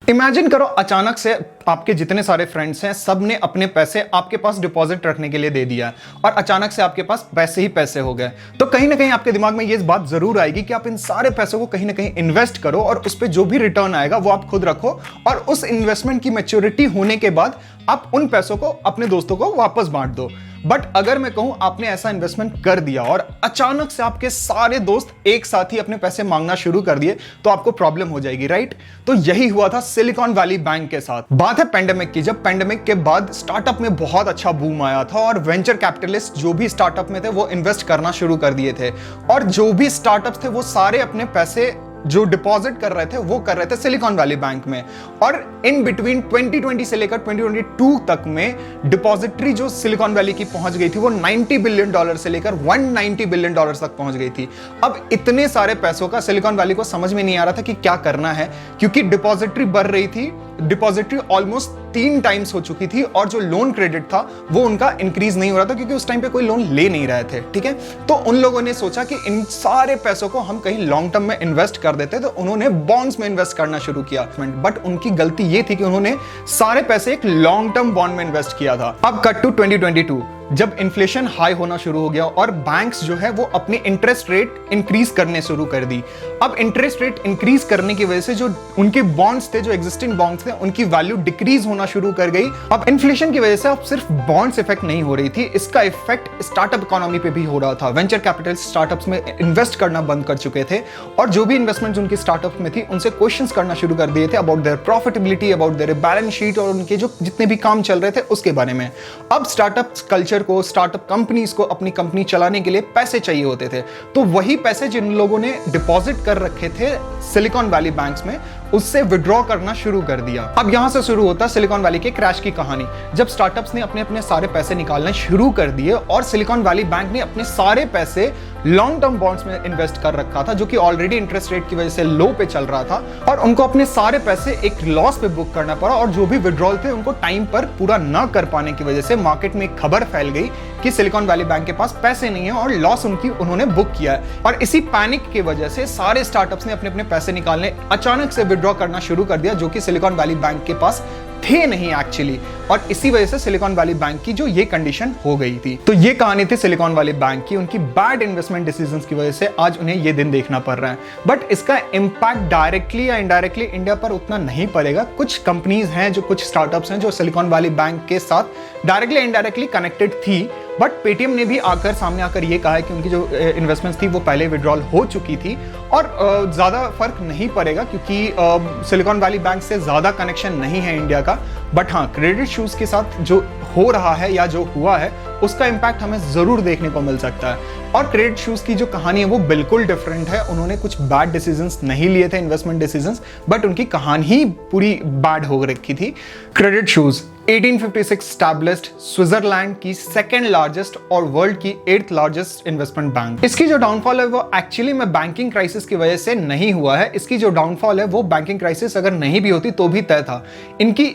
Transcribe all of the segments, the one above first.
Imagine करो अचानक से आपके जितने सारे फ्रेंड्स हैं सब ने अपने पैसे आपके पास डिपॉजिट रखने के लिए दे दिया और अचानक से आपके पास पैसे ही पैसे हो गए। तो कहीं ना कहीं आपके दिमाग में ये बात जरूर आएगी कि आप इन सारे पैसों को कहीं ना कहीं इन्वेस्ट करो और उस पर जो भी रिटर्न आएगा वो आप खुद रखो और उस इन्वेस्टमेंट की मैच्योरिटी होने के बाद आप उन पैसों को अपने दोस्तों को वापस बांट दो। बट अगर मैं कहूं आपने ऐसा इन्वेस्टमेंट कर दिया और अचानक से आपके सारे दोस्त एक साथ ही अपने पैसे मांगना शुरू कर दिए तो आपको प्रॉब्लम हो जाएगी, राइट? तो यही हुआ था सिलिकॉन वैली बैंक के साथ। बात है पेंडेमिक की, जब पेंडेमिक के बाद स्टार्टअप में बहुत अच्छा बूम आया था और वेंचर कैपिटलिस्ट जो भी स्टार्टअप में थे वो इन्वेस्ट करना शुरू कर दिए थे और जो भी स्टार्टअप थे वो सारे अपने पैसे जो डिपॉजिट कर रहे थे वो कर रहे थे सिलिकॉन वैली बैंक में। और इन बिटवीन 2020 से लेकर 2022 तक में डिपॉजिटरी जो सिलिकॉन वैली की पहुंच गई थी वो $90 बिलियन से लेकर $190 बिलियन तक पहुंच गई थी। अब इतने सारे पैसों का सिलिकॉन वैली को समझ में नहीं आ रहा था कि क्या करना है, क्योंकि डिपॉजिटरी बढ़ रही थी, डिपॉजिटरी ऑलमोस्ट 3 टाइम्स हो चुकी थी और जो लोन क्रेडिट था वो उनका इंक्रीज नहीं हो रहा था क्योंकि उस टाइम पे कोई लोन ले नहीं रहे थे। ठीक है, तो उन लोगों ने सोचा कि इन सारे पैसों को हम कहीं लॉन्ग टर्म में इन्वेस्ट कर देते, तो उन्होंने बॉन्ड्स में इन्वेस्ट करना शुरू किया। बट उनकी गलती ये थी कि उन्होंने सारे पैसे एक लॉन्ग टर्म बॉन्ड में इन्वेस्ट किया था। अब कट टू 2022, जब इन्फ्लेशन हाई होना शुरू हो गया और बैंक्स जो है वो अपनी इंटरेस्ट रेट इंक्रीज करने शुरू कर दी। अब इंटरेस्ट रेट इंक्रीज करने की वजह से जो उनके बॉन्ड्स थे, जो एग्जिस्टिंग बॉन्ड्स थे, उनकी वैल्यू डिक्रीज होना शुरू कर गई। अब इन्फ्लेशन की वजह से अब सिर्फ बॉन्ड्स इफेक्ट नहीं हो रही थी, इसका इफेक्ट स्टार्टअप इकोनॉमी पे भी हो रहा था। वेंचर कैपिटल स्टार्टअप्स में इन्वेस्ट करना बंद कर चुके थे और जो भी इन्वेस्टमेंट उनकी स्टार्टअप में थी उनसे क्वेश्चंस करना शुरू कर दिए थे about their profitability, about their balance sheet और उनके जो जितने भी काम चल रहे थे उसके बारे में। अब स्टार्टअप कल्चर को, स्टार्टअप कंपनीज को अपनी कंपनी चलाने के लिए पैसे चाहिए होते थे, तो वही पैसे जिन लोगों ने डिपॉजिट कर रखे थे सिलिकॉन वैली बैंक्स में उससे विड्रॉ करना शुरू कर दिया। अब यहां से शुरू होता सिलिकॉन वैली के क्रैश की कहानी, जब स्टार्टअप्स ने अपने अपने सारे पैसे निकालना शुरू कर दिए और सिलिकॉन वैली बैंक ने अपने सारे पैसे लॉन्ग टर्म बॉन्ड्स में इन्वेस्ट कर रखा था जो कि ऑलरेडी इंटरेस्ट रेट की वजह से लो पे चल रहा था और उनको अपने सारे पैसे एक लॉस पे बुक करना पड़ा और जो भी विड्रॉल थे उनको टाइम पर पूरा ना कर पाने की वजह से मार्केट में एक खबर फैल गई कि सिलिकॉन वैली बैंक के पास पैसे नहीं है और लॉस उन्होंने बुक किया है। और इसी पैनिक की वजह से सारे स्टार्टअप्स ने अपने अपने पैसे निकालने अचानक से विड्रॉ करना शुरू कर दिया, जो कि सिलिकॉन वैली बैंक के पास थे नहीं एक्चुअली, और इसी वजह से सिलिकॉन वैली बैंक की जो ये कंडीशन हो गई थी। तो ये कहानी थी सिलिकॉन वैली बैंक की, उनकी बैड इन्वेस्टमेंट डिसीजंस की वजह से आज उन्हें ये दिन देखना पड़ रहा है। बट इसका इंपैक्ट डायरेक्टली या इनडायरेक्टली इंडिया पर उतना नहीं पड़ेगा। कुछ कंपनीज हैं, जो कुछ स्टार्टअप्स हैं जो सिलिकॉन वैली बैंक के साथ डायरेक्टली इनडायरेक्टली कनेक्टेड थी, बट पेटीएम ने भी सामने आकर ये कहा है कि उनकी जो इन्वेस्टमेंट्स थी वो पहले विड्रॉल हो चुकी थी और ज़्यादा फर्क नहीं पड़ेगा क्योंकि सिलिकॉन वैली बैंक से ज़्यादा कनेक्शन नहीं है इंडिया का। बट हाँ, क्रेडिट इश्यूज के साथ जो हो रहा है या जो हुआ है उसका इम्पैक्ट हमें ज़रूर देखने को मिल सकता है। और क्रेडिट इश्यूज की जो कहानी है वो बिल्कुल डिफरेंट है। उन्होंने कुछ बैड डिसीजंस नहीं लिए थे, इन्वेस्टमेंट डिसीजंस, बट उनकी कहानी ही पूरी बैड हो रखी थी। क्रेडिट इश्यूज 1856 स्टैब्लिश्ड, स्विट्जरलैंड की सेकेंड लार्जेस्ट और वर्ल्ड की 8th लार्जेस्ट इन्वेस्टमेंट बैंक। इसकी जो डाउनफॉल है वो एक्चुअली में बैंकिंग क्राइसिस की वजह से नहीं हुआ है। इसकी जो डाउनफॉल है वो बैंकिंग क्राइसिस अगर नहीं भी होती तो भी तय था।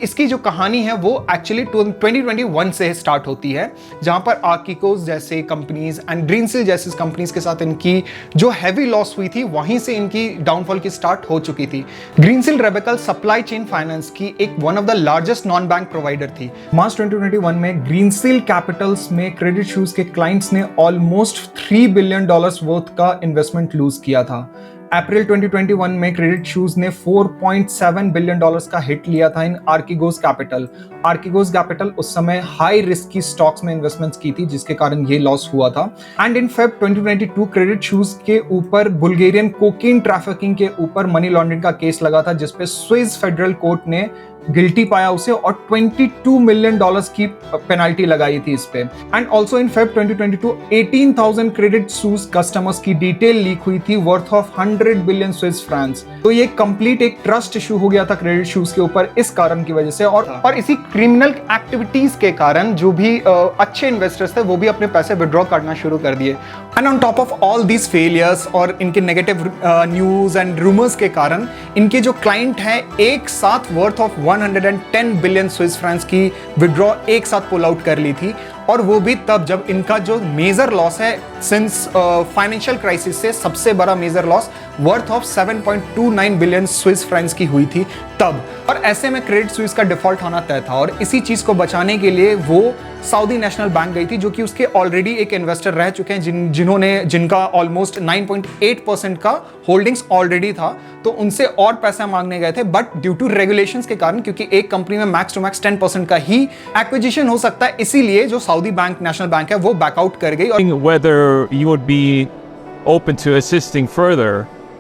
इसकी जो कहानी है वो एक्चुअली 2021 से स्टार्ट होती है, जहां पर आर्किकोस जैसे कंपनीज एंड ग्रीनसिल जैसी कंपनीज के साथ इनकी जो हैवी लॉस हुई थी वहीं से इनकी डाउनफॉल की स्टार्ट हो चुकी थी। ग्रीनसिल रेबेकल सप्लाई चेन फाइनेंस की एक one of the largest non bank provider थी। मार्च 2021 में ग्रीनसिल कैपिटल्स में क्रेडिट इश्यूज के क्लाइंट्स ने ऑलमोस्ट $3 बिलियन वर्थ का इन्वेस्टमेंट लूज किया था। अप्रैल 2021 में क्रेडिट इश्यूज ने $4.7 बिलियन का हिट लिया था इन आर्किगोस कैपिटल। आर्किगोस कैपिटल उस समय हाई रिस्क की स्टॉक्स में इन्वेस्टमेंट्स की थी जिसके कारण ये लॉस हुआ था। And in Feb 2022 credit issues के ऊपर बुल्गारियन कोकीन ट्रैफिकिंग के ऊपर मनी लॉन्ड्रिंग का केस लगा था, जिसपे स्विस फेडरल कोर्ट ने गिल्टी पाया उसे और $22 मिलियन की पेनल्टी लगाई थी इस पे। And also in Feb 2022 18,000 credit issues customers की डिटेल लीक हुई थी worth of 100 billion Swiss francs. तो ये कंप्लीट एक ट्रस्ट इशू हो गया था क्रेडिट इश्यूज के ऊपर इस कारण की वजह से, और इसी क्रिमिनल एक्टिविटीज के कारण जो भी अच्छे इन्वेस्टर्स थे वो भी अपने पैसे विड्रॉ करना शुरू कर दिए। And on top of all these failures और इनके नेगेटिव न्यूज एंड रूमर्स के कारण इनके जो क्लाइंट हैं एक साथ worth of 110 billion Swiss francs की विड्रॉ एक साथ पुल आउट कर ली थी और वो भी तब जब इनका जो मेजर लॉस है सिंस फाइनेंशियल क्राइसिस से सबसे बड़ा major loss worth of 7.29 billion Swiss francs की हुई थी तब। और ऐसे में क्रेडिट स्विस का डिफॉल्ट होना तय था और इसी चीज को बचाने के लिए वो सऊदी नेशनल बैंक गई थी, जो कि उसके ऑलरेडी एक इन्वेस्टर रह चुके हैं जिनका ऑलमोस्ट 9.8% का होल्डिंग्स ऑलरेडी था, तो उनसे और पैसा मांगने गए थे। बट ड्यू टू रेगुलेशंस के कारण, क्योंकि एक कंपनी में मैक्स टू मैक्स 10% का ही एक्विजिशन हो सकता है, इसीलिए जो सऊदी बैंक नेशनल बैंक है वो बैकआउट कर गई। Whether you would be open to assisting further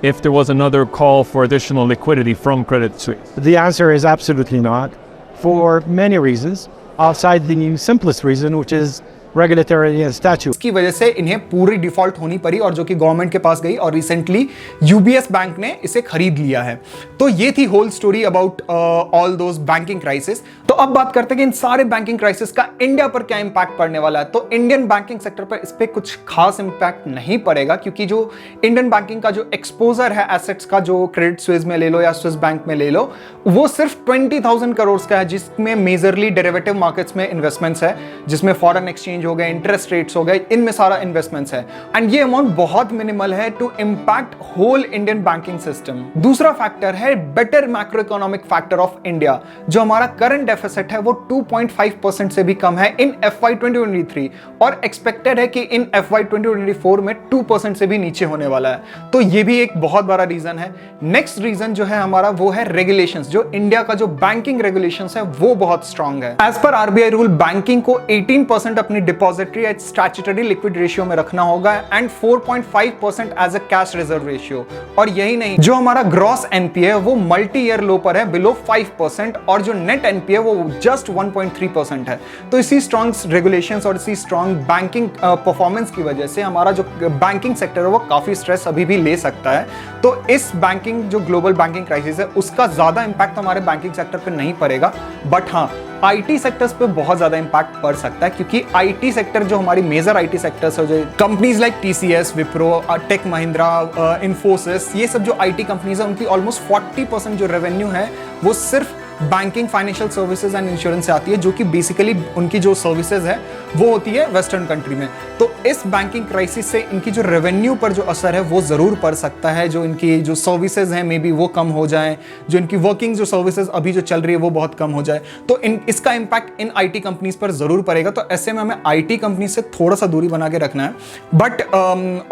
if there was another call for additional liquidity from Credit Suisse? The answer is absolutely not, for many reasons, outside the simplest reason, which is regulatory and statute. की वजह से इन्हें पूरी default होनी पड़ी और जो कि गवर्नमेंट के पास गई और रिसेंटली यूबीएस बैंक ने इसे खरीद लिया है। तो ये थी whole story about all those banking crisis. तो अब बात करते हैं कि इन सारे बैंकिंग क्राइसिस का इंडिया पर क्या इंपैक्ट पड़ने वाला है। तो इंडियन बैंकिंग सेक्टर पर इस पे कुछ खास इंपैक्ट नहीं पड़ेगा, क्योंकि जो इंडियन बैंकिंग का जो एक्सपोजर है एसेट्स का, जो क्रेडिट स्विस में ले लो या स्विस बैंक में ले लो, वो सिर्फ 20,000 करोड़ का है, जिसमें मेजरली डेरिवेटिव मार्केट्स में इन्वेस्टमेंट्स है, जिसमें फॉरेन एक्सचेंज हो गए, इंटरेस्ट रेट्स हो गए, इनमें सारा इन्वेस्टमेंट्स है। एंड ये अमाउंट बहुत मिनिमल है to impact whole Indian banking system. दूसरा फैक्टर है better macro economic factor of India. जो हमारा करंट डेफिसिट है वो 2.5% से भी कम है इन FY 2023 और एक्सपेक्टेड है कि इन FY 2024 में 2% से भी नीचे होने वाला है। तो ये भी एक बहुत बड़ा रीजन है। नेक्स्ट रीजन जो है हमारा वो है रेगुलेशंस। जो इंडिया का जो बैंकिंग रेगुलेशंस है वो बहुत स्ट्रांग है। As per RBI rule banking को 18% अपनी डिपॉजिटरी स्टैट्यूटरी लिक्विड रेशियो में रखना होगा and 4.5% as a cash reserve ratio. और यही नहीं, जो हमारा ग्रॉस एनपीए है वो मल्टी ईयर लो पर है, बिलो 5%, और जो नेट एनपीए वो जस्ट 1.3% है। तो इसी स्ट्रॉन्ग रेगुलेशंस और इसी स्ट्रॉन्ग बैंकिंग परफॉर्मेंस की वजह से हमारा जो बैंकिंग सेक्टर है वो काफी स्ट्रेस अभी भी ले सकता है। तो इस बैंकिंग जो ग्लोबल बैंकिंग क्राइसिस है उसका ज्यादा इंपैक्ट हमारे बैंकिंग सेक्टर पर नहीं पड़ेगा, बट हाँ आईटी सेक्टर्स पे बहुत ज्यादा इंपैक्ट पड़ सकता है, क्योंकि आईटी सेक्टर जो हमारी मेजर आईटी सेक्टर्स है, जो companies like TCS, Wipro, tech Mahindra, Infosys, ये सब जो आईटी कंपनीज है उनकी ऑलमोस्ट 40% जो रेवेन्यू है वो सिर्फ banking, financial services and insurance से आती है, जो कि बेसिकली उनकी जो सर्विसेज है वो होती है वेस्टर्न कंट्री में। तो इस बैंकिंग क्राइसिस से इनकी जो रेवेन्यू पर जो असर है वो जरूर पड़ सकता है। जो इनकी जो सर्विसेज हैं मे बी वो कम हो जाए, जो इनकी वर्किंग जो सर्विसेज अभी जो चल रही है वो बहुत कम हो जाए। तो इसका इंपैक्ट इन आईटी कंपनीज पर जरूर पड़ेगा। तो ऐसे में हमें आईटी कंपनी से थोड़ा सा दूरी बना के रखना है। बट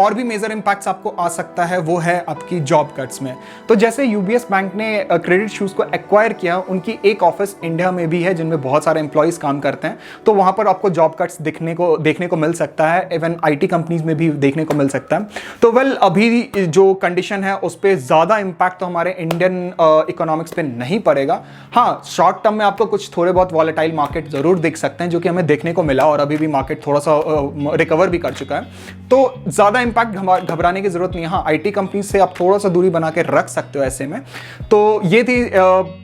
और भी मेजर इंपैक्ट्स आपको आ सकता है, वो है आपकी जॉब कट्स में। तो जैसे यूबीएस बैंक ने क्रेडिट स्विस को एक्वायर किया, उनकी एक ऑफिस इंडिया में भी है जिनमें बहुत सारे एम्प्लॉइज काम करते हैं, तो वहां पर आपको जॉब कट्स देखने को मिल सकता है। इवन आईटी कंपनीज में भी देखने को मिल सकता है। तो अभी जो कंडीशन है उस पर ज्यादा इंपैक्ट तो हमारे इंडियन इकोनॉमिक्स पे नहीं पड़ेगा। हाँ, शॉर्ट टर्म में आपको कुछ थोड़े बहुत वॉलेटाइल मार्केट जरूर देख सकते हैं, जो कि हमें देखने को मिला और अभी भी मार्केट थोड़ा सा रिकवर भी कर चुका है। तो ज्यादा इंपैक्ट घबराने की जरूरत नहीं है। हाँ, आईटी कंपनी से आप थोड़ा सा दूरी बना के रख सकते हो ऐसे में। तो ये थी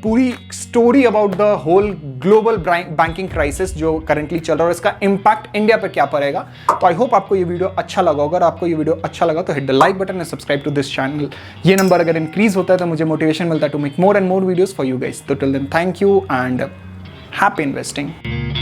पूरी story about the whole global banking crisis जो करंटली चल रहा है और इसका इंपैक्ट इंडिया पर क्या पड़ेगा। तो आई होप आपको ये वीडियो अच्छा लगा होगा। अगर आपको ये वीडियो अच्छा लगा तो hit the like button and subscribe to this channel. ये नंबर अगर इंक्रीज होता है तो मुझे मोटिवेशन मिलता है to make more and more videos for you guys. तो till then thank you and happy investing.